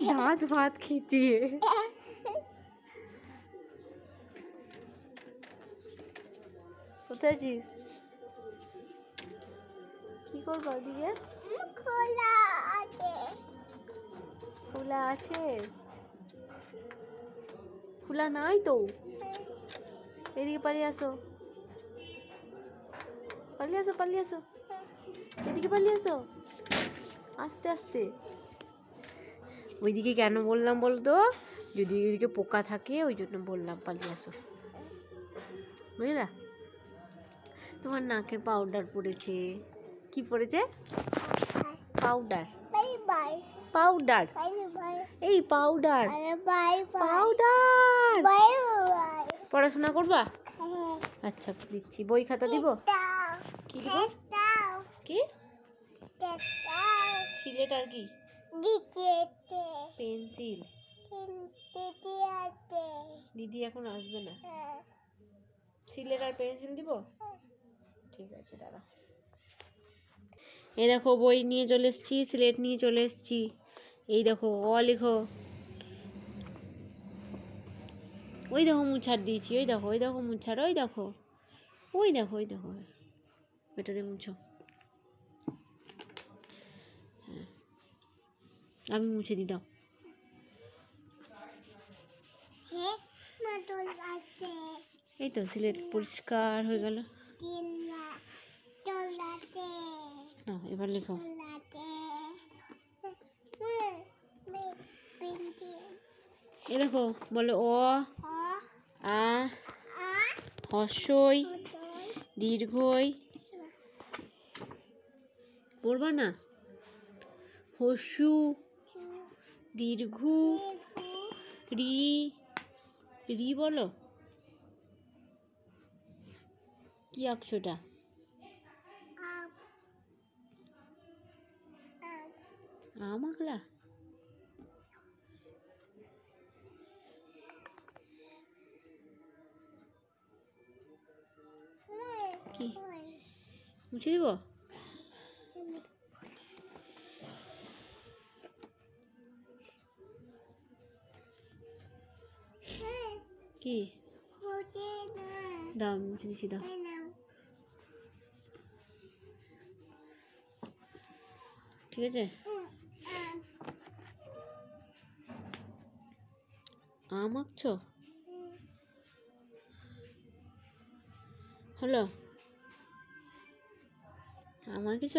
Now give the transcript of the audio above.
দাঁত ভাত খিচিয়ে। কোথায় আছিস? কি করবো ওদিকে? খোলা আছে? খোলা নাই তো। এদিকে পালিয়ে আসো, পালিয়ে আসো, পালিয়ে আসো, এদিকে পালিয়ে আসো, আস্তে আস্তে। ওইদিকে কেন বললাম বলতো? যদি ওইদিকে পোকা থাকে ওই জন্য বললাম পালিয়ে আসো, বুঝলা? তোমার নাকে পাউডার পড়েছে। কি পড়েছে? পাউডার, পাউডার, এই পাউডার, পাউডার। পড়াশোনা করবা? আচ্ছা দিচ্ছি, বই খাতা দিব। কি দিব? কি? সিলেট আর কি? পেন্সিল। দিদি এখন আসবে না। সিলেট আর পেন্সিল দিব। ঠিক আছে দাঁড়া। এই দেখো বই নিয়ে চলে এসছি, সিলেট নিয়ে চলে এসছি। এই দেখো অ লিখো। ওই দেখো মুছার দিয়েছি, ওই দেখো, ওই দেখো মুছার, ওই দেখো, ওই দেখো, ওই দেখো, ওইটা দিয়ে মুছো। হ্যাঁ আমি মুছে দি, দাও। এই তো সিলেট পরিষ্কার হয়ে গেল। এবার লিখো। এই দেখো বলো অ, আ, হর্ষই, দীর্ঘই। পড়বা না? হর্ষু, দীর্ঘ, রি, রি বলো। কি অক্ষরটা? আম আঁকলা? কি মুছে দিব? কি দাও, মুছে দিচ্ছি, দাও। ঠিক আছে। আম আঁকছো? হলো? আম আঁকেছ?